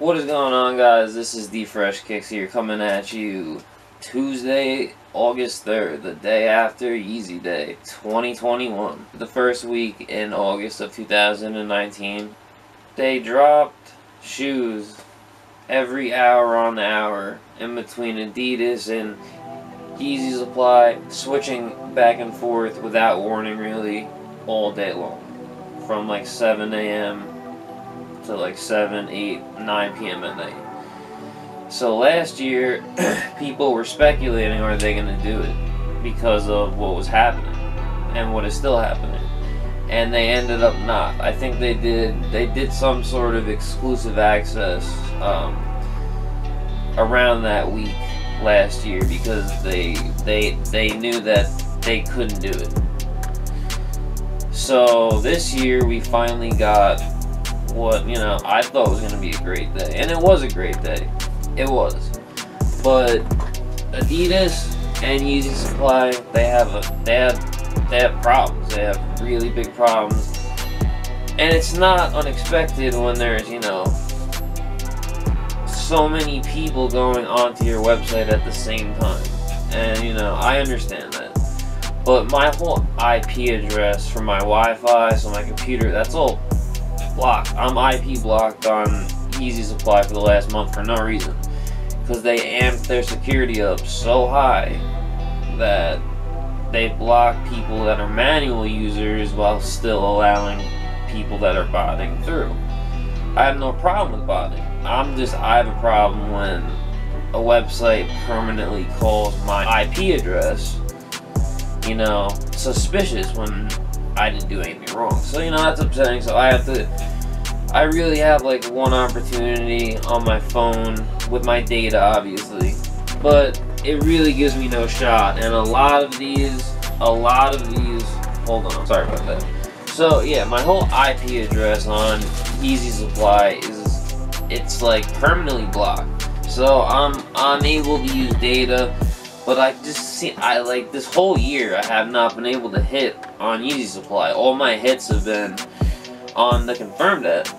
What is going on, guys? This is the Fresh Kicks here, coming at you Tuesday, August 3rd, the day after Yeezy Day 2021. The first week in August of 2019. They dropped shoes every hour on the hour in between Adidas and Yeezy Supply, switching back and forth without warning really all day long. From like 7 a.m. to like 7, 8, 9 p.m. at night. So last year, people were speculating, are they going to do it? Because of what was happening and what is still happening. And they ended up not. I think they did some sort of exclusive access around that week last year because they knew that they couldn't do it. So this year we finally got what, I thought was going to be a great day. And it was a great day. It was. But Adidas and Yeezy Supply, they have problems. They have really big problems. And it's not unexpected when there's, so many people going onto your website at the same time. And, I understand that. But my whole IP address for my Wi-Fi, so my computer, that's all blocked. I'm IP blocked on Yeezy Supply for the last month for no reason. Because they amped their security up so high that they block people that are manual users while still allowing people that are botting through. I have no problem with botting. I have a problem when a website permanently calls my IP address, suspicious when I didn't do anything wrong. So, that's upsetting. So I really have like one opportunity on my phone with my data, obviously, but it really gives me no shot. And a lot of these, hold on, sorry about that. So yeah, my whole IP address on Yeezy Supply it's like permanently blocked. So I'm unable to use data. But like this whole year, I have not been able to hit on Yeezy Supply. All my hits have been on the confirmed app.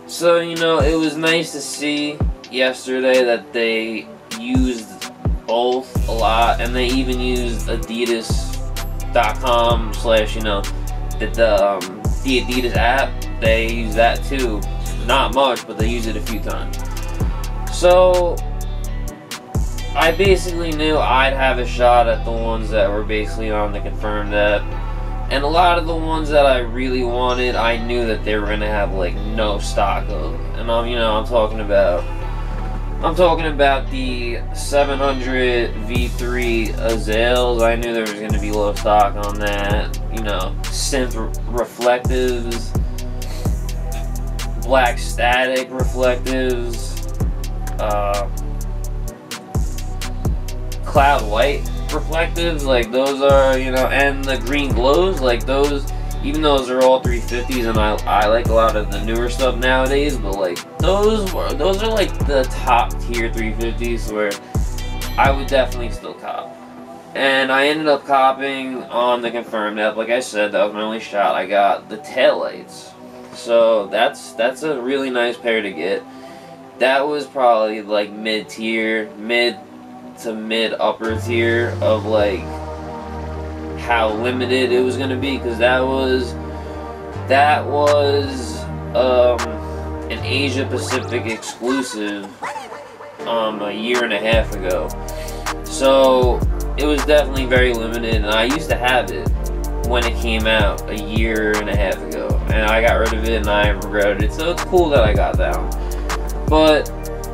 So, it was nice to see yesterday that they used both a lot. And they even used Adidas.com / the Adidas app. They use that too. Not much, but they use it a few times. So I basically knew I'd have a shot at the ones that were basically on the confirmed app. And a lot of the ones that I really wanted, I knew that they were going to have like no stock of. And I'm talking about the 700 V3 Azales. I knew there was going to be low stock on that. Synth reflectives, black static reflectives, cloud white reflectives, like those are, and the green glows, like those, even those are all 350s, and I like a lot of the newer stuff nowadays, but like those are like the top tier 350s where I would definitely still cop. And I ended up copping on the confirmed app. Like I said, that was my only shot. I got the taillights, so that's a really nice pair to get. That was probably like mid to mid upper tier of like how limited it was going to be, because that was an Asia Pacific exclusive a year and a half ago. So it was definitely very limited, and I used to have it when it came out a year and a half ago, and I got rid of it and I regretted it. So it's cool that I got that one. But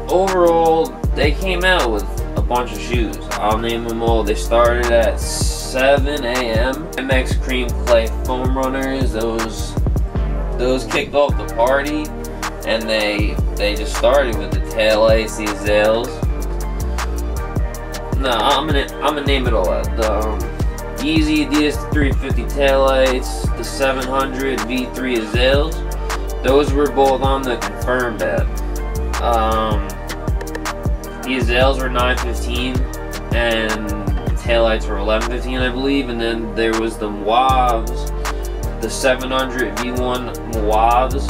overall, they came out with a bunch of shoes. I'll name them all. They started at 7 a.m. MX Cream Clay Foam Runners. Those kicked off the party, and they just started with the taillights, the Azales. No, I'm gonna name it all out. The Yeezy Adidas 350 taillights, the 700 V3 Azales. Those were both on the confirmed app. The Azales were 915 and the taillights were 1115, I believe. And then there was the Mauves, the 700 V1 Mauves.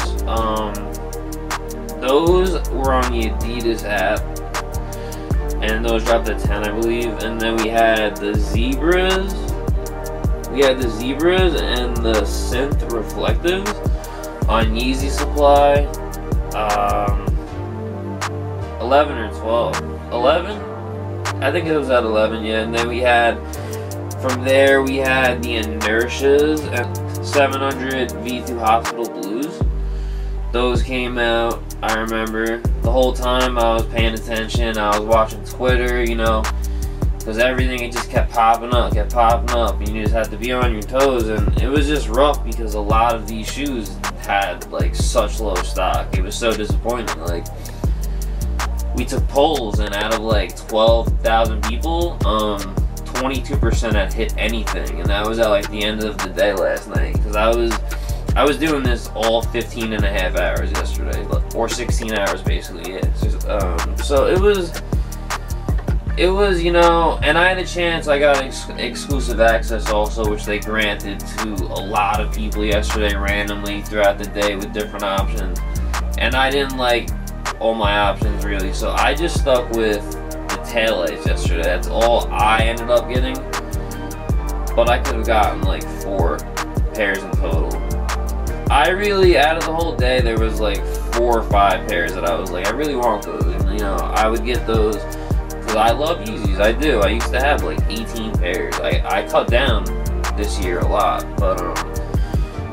those were on the Adidas app, and those dropped at 10, I believe. And then we had the Zebras. We had the Zebras and the Synth Reflectives on Yeezy Supply. 11 or 12. 11? I think it was at 11, yeah. And then we had, from there, we had the Inertias and 700 V2 Hospital Blues. Those came out, I remember. The whole time I was paying attention, I was watching Twitter, you know, because everything, it just kept popping up, and you just had to be on your toes, and it was just rough because a lot of these shoes had, like, such low stock. It was so disappointing. Like, we took polls, and out of, like, 12,000 people, 22% had hit anything, and that was at, like, the end of the day last night, because I was doing this all 15 and a half hours yesterday, or 16 hours, basically, yeah. So it was, you know, and I had a chance. I got exclusive access also, which they granted to a lot of people yesterday randomly throughout the day with different options. And I didn't like all my options really, so I just stuck with the taillights yesterday. That's all I ended up getting. But I could have gotten like 4 pairs in total. I really, out of the whole day, there was like 4 or 5 pairs that I was like, I really want those. And, you know, I would get those. I love Yeezys, I do. I used to have like 18 pairs. I cut down this year a lot, but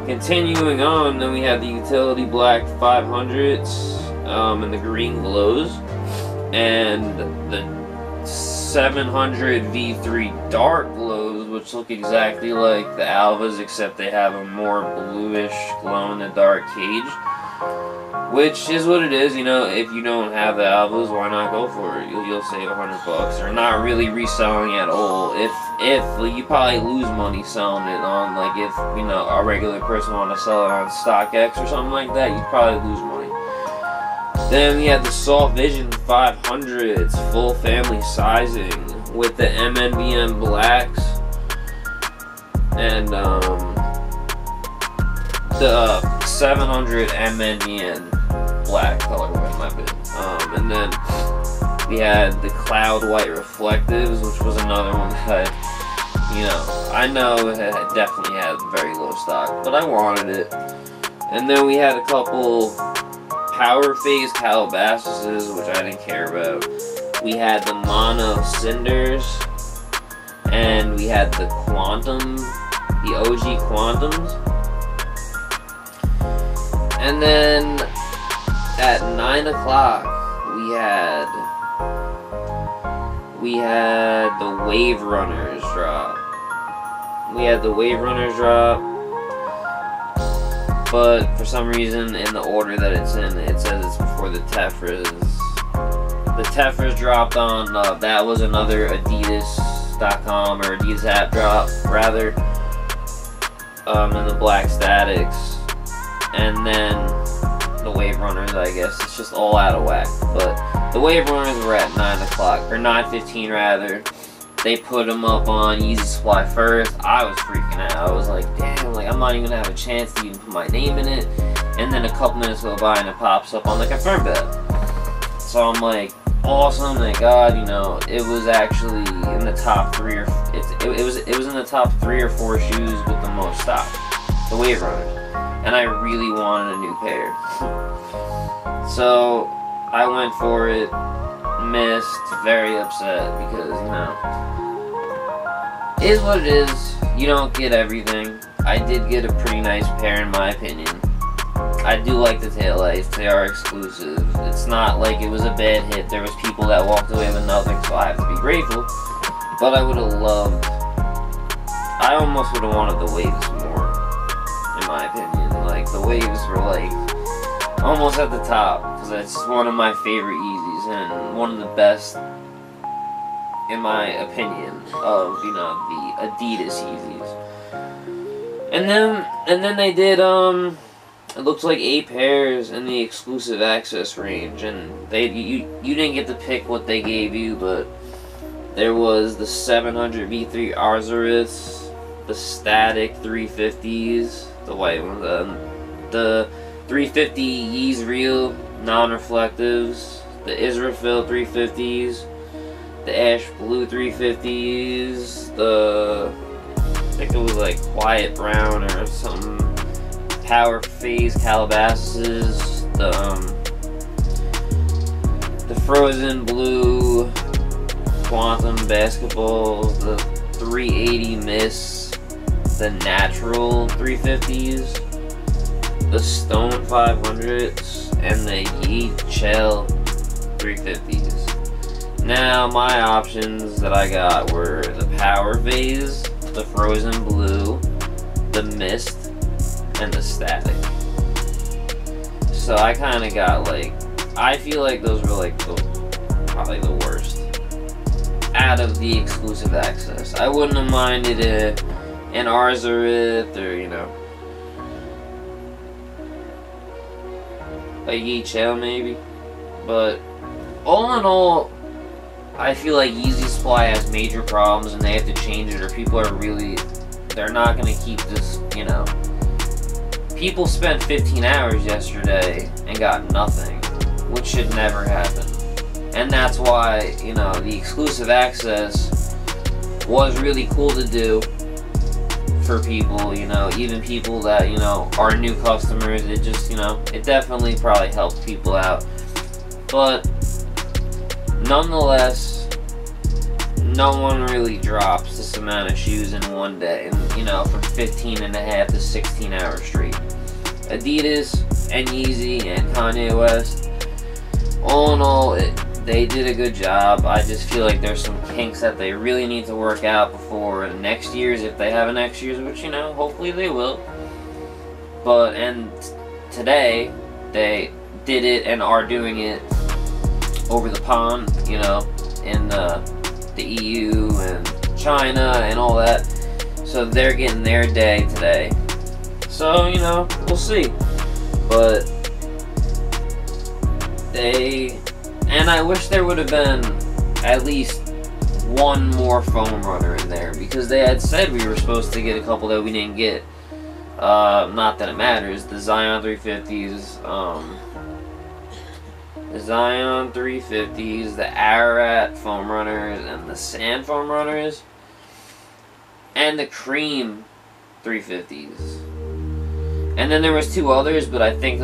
continuing on, then we had the Utility Black 500s, and the green glows, and the 700 V3 dark glows, which look exactly like the Alvas, except they have a more bluish glow-in-the-dark cage. Which is what it is, you know. If you don't have the Alvas, why not go for it? You'll save $100. They're not really reselling at all. If like, you probably lose money selling it on, like, if, you know, a regular person want to sell it on StockX or something like that, you'd probably lose money. Then we had the Soft Vision 500s, full family sizing, with the MNBM blacks, and the 700 MNBN black colorway, my bad. And then we had the Cloud White Reflectives, which was another one that, you know, I know it definitely had very low stock, but I wanted it. And then we had a couple Power Phase Calabasas, which I didn't care about. We had the Mono Cinders, and we had the Quantum, the OG Quantums. And then at 9 o'clock, we had the Wave Runners drop. But for some reason, in the order that it's in, it says it's before the Tefras. The Tefras dropped on, that was another Adidas.com, or Adidas app drop, rather. And the Black Statics. And then the Wave Runners, I guess. It's just all out of whack. But the Wave Runners were at 9 o'clock, or 9:15 rather. They put them up on Yeezy Supply first. I was freaking out. I was like, damn, like, I'm not even gonna have a chance to even put my name in it. And then a couple minutes go by and it pops up on the confirm bet. So I'm like, awesome, thank God, you know, it was actually in the top 3 or it was in the top 3 or 4 shoes with the most stock, the Wave Runners. And I really wanted a new pair. So I went for it, missed, very upset because, you know, it is what it is. You don't get everything. I did get a pretty nice pair in my opinion. I do like the taillights, they are exclusive. It's not like it was a bad hit. There was people that walked away with nothing, so I have to be grateful. But I would have loved, I almost would have wanted the waves more, in my opinion. Like, the waves were like almost at the top, because it's one of my favorite Yeezys and one of the best, in my opinion, of, you know, the Adidas Yeezys. And then they did it looks like 8 pairs in the exclusive access range, and you didn't get to pick what they gave you, but there was the 700 V3 Arzariths, the Static 350s, the white one, the 350 Yeezy Real non-reflectives, the Israfil 350s, the Ash Blue 350s, the, I think it was like Quiet Brown or something, Power Phase Calabasas, the Frozen Blue Quantum Basketballs, the 380 Miss, the Natural 350s, the Stone 500s, and the Yeet Shell 350s. Now, my options that I got were the Power Phase, the Frozen Blue, the Mist, and the Static. So I kind of got like, I feel like those were like probably the worst out of the exclusive access. I wouldn't have minded an Arzareth or, you know, a Yeet Shell maybe. But all in all, I feel like Yeezy Supply has major problems and they have to change it, or people are really, they're not going to keep this, you know. People spent 15 hours yesterday and got nothing, which should never happen. And that's why, you know, the exclusive access was really cool to do for people, you know, even people that, you know, are new customers. It just, you know, it definitely probably helped people out. But nonetheless, no one really drops this amount of shoes in one day, and, you know, from 15 and a half to 16 hours straight. Adidas and Yeezy and Kanye West, all in all, they did a good job. I just feel like there's some kinks that they really need to work out before next year's, if they have a next year's, which, you know, hopefully they will. But, and today, they did it and are doing it over the pond, you know, in the EU and China and all that. So they're getting their day today. So, you know, we'll see. But and I wish there would have been at least one more foam runner in there, because they had said we were supposed to get a couple that we didn't get. Not that it matters. The Zion 350s, the Ararat foam runners, and the Sand foam runners, and the Cream 350s. And then there was two others, but I think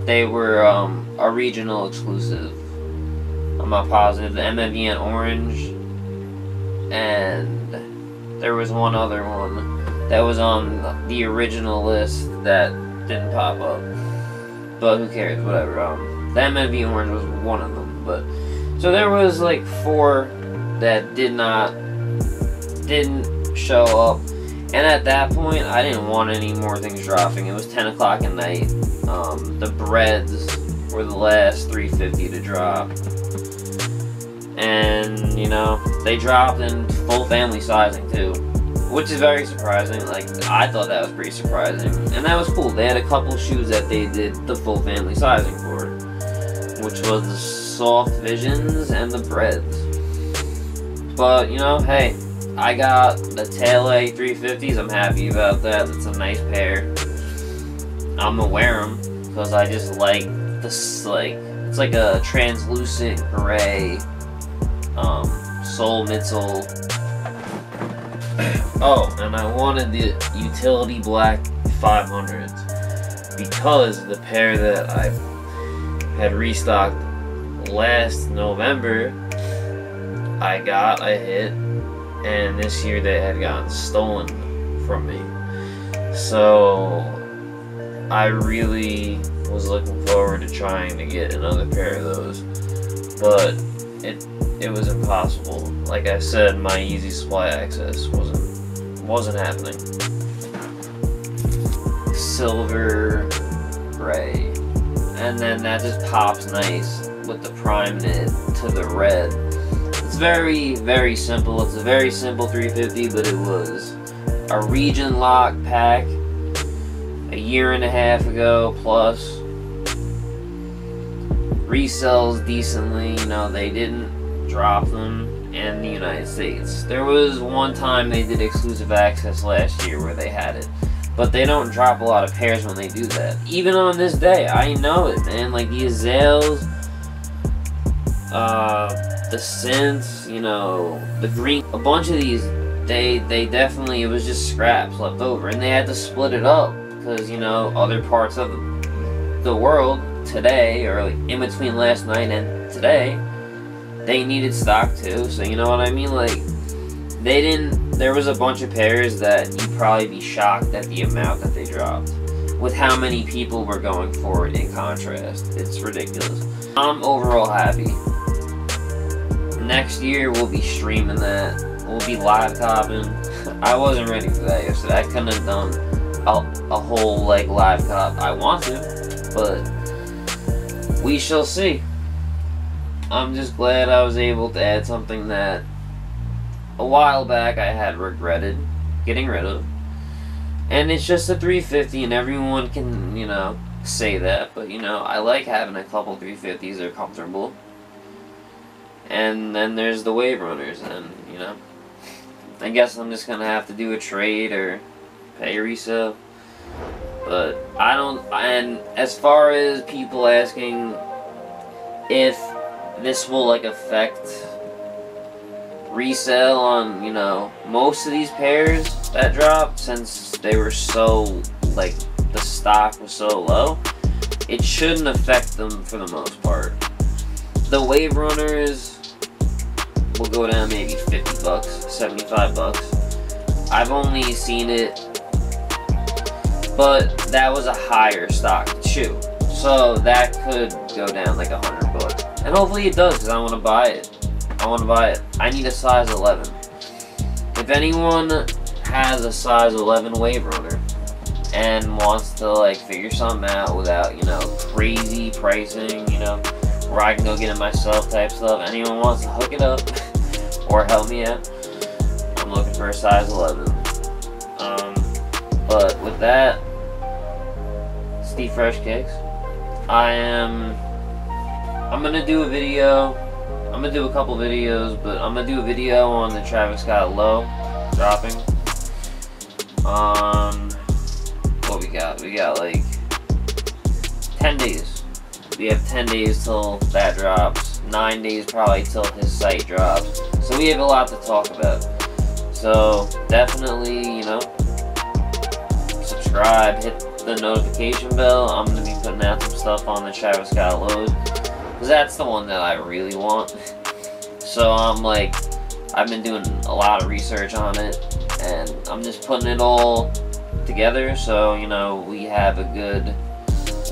they were a regional exclusive. I'm not positive. The MMVN Orange, and there was one other one that was on the original list that didn't pop up. But who cares? Whatever. The MMV Orange was one of them. But so there was like 4 that didn't show up. And at that point, I didn't want any more things dropping. It was 10 o'clock at night. The breads were the last 350 to drop. And, you know, they dropped in full family sizing too, which is very surprising. Like, I thought that was pretty surprising. And that was cool. They had a couple shoes that they did the full family sizing for, which was the Soft Visions and the breads. But, you know, hey, I got the Tail A 350s. I'm happy about that. It's a nice pair. I'm gonna wear them because I just like this, like, it's like a translucent gray sole midsole. Oh, and I wanted the utility black 500s because the pair that I had restocked last November, I got a hit, and this year they had gotten stolen from me. So I really was looking forward to trying to get another pair of those, but it was impossible. Like I said, my Yeezy Supply access wasn't happening. Silver, gray, and then that just pops nice with the prime knit to the red. It's very, very simple. It's a very simple 350, but it was a region lock pack a year and a half ago plus. Resells decently, you know, they didn't drop them in the United States. There was one time they did exclusive access last year where they had it, But they don't drop a lot of pairs when they do that. Even on this day, I know it, man. Like the Azales, the Synths, you know, the Green, a bunch of these, they definitely, it was just scraps left over, and they had to split it up because, you know, other parts of the world today, or like in between last night and today, they needed stock too. So you know what I mean? Like they didn't. There was a bunch of pairs that you'd probably be shocked at the amount that they dropped, with how many people were going for it. In contrast, it's ridiculous. I'm overall happy. Next year we'll be streaming that. We'll be live copping. I wasn't ready for that yesterday. I couldn't have done a whole like live cop. I want to, but we shall see. I'm just glad I was able to add something that a while back I had regretted getting rid of. And it's just a 350, and everyone can, you know, say that, but you know, I like having a couple 350s. They're comfortable. And then there's the wave runners, and you know, I guess I'm just gonna have to do a trade or pay resale. But I don't. And as far as people asking if this will like affect resale on, you know, most of these pairs that dropped, since they were so, like, the stock was so low, it shouldn't affect them for the most part. The wave runners will go down maybe 50 bucks, 75 bucks. I've only seen it, but that was a higher stock shoe, so that could go down like 100 bucks. And hopefully it does, because I want to buy it. I need a size 11. If anyone has a size 11 wave runner and wants to like figure something out without, you know, crazy pricing, you know, where I can go get it myself type stuff, anyone wants to hook it up or help me out, I'm looking for a size 11. But with that, Steve Fresh Kicks. I'm gonna do a video. I'm gonna do a couple videos, but I'm gonna do a video on the Travis Scott Low dropping. What we got? We got like 10 days. We have 10 days till that drops. 9 days probably till his site drops. So we have a lot to talk about. So definitely, you know, subscribe, hit the notification bell. I'm gonna be putting out some stuff on the Travis Scott Lows, because that's the one that I really want. So I'm like, I've been doing a lot of research on it, and I'm just putting it all together, so you know, we have a good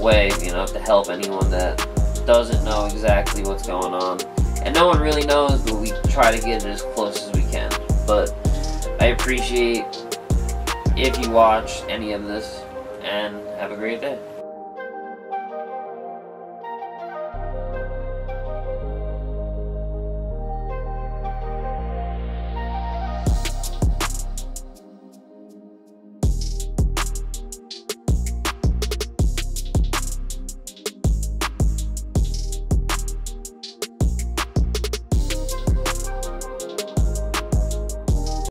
way, you know, to help anyone that doesn't know exactly what's going on. And no one really knows, but we try to get it as close as we can. But I appreciate if you watch any of this, and have a great day.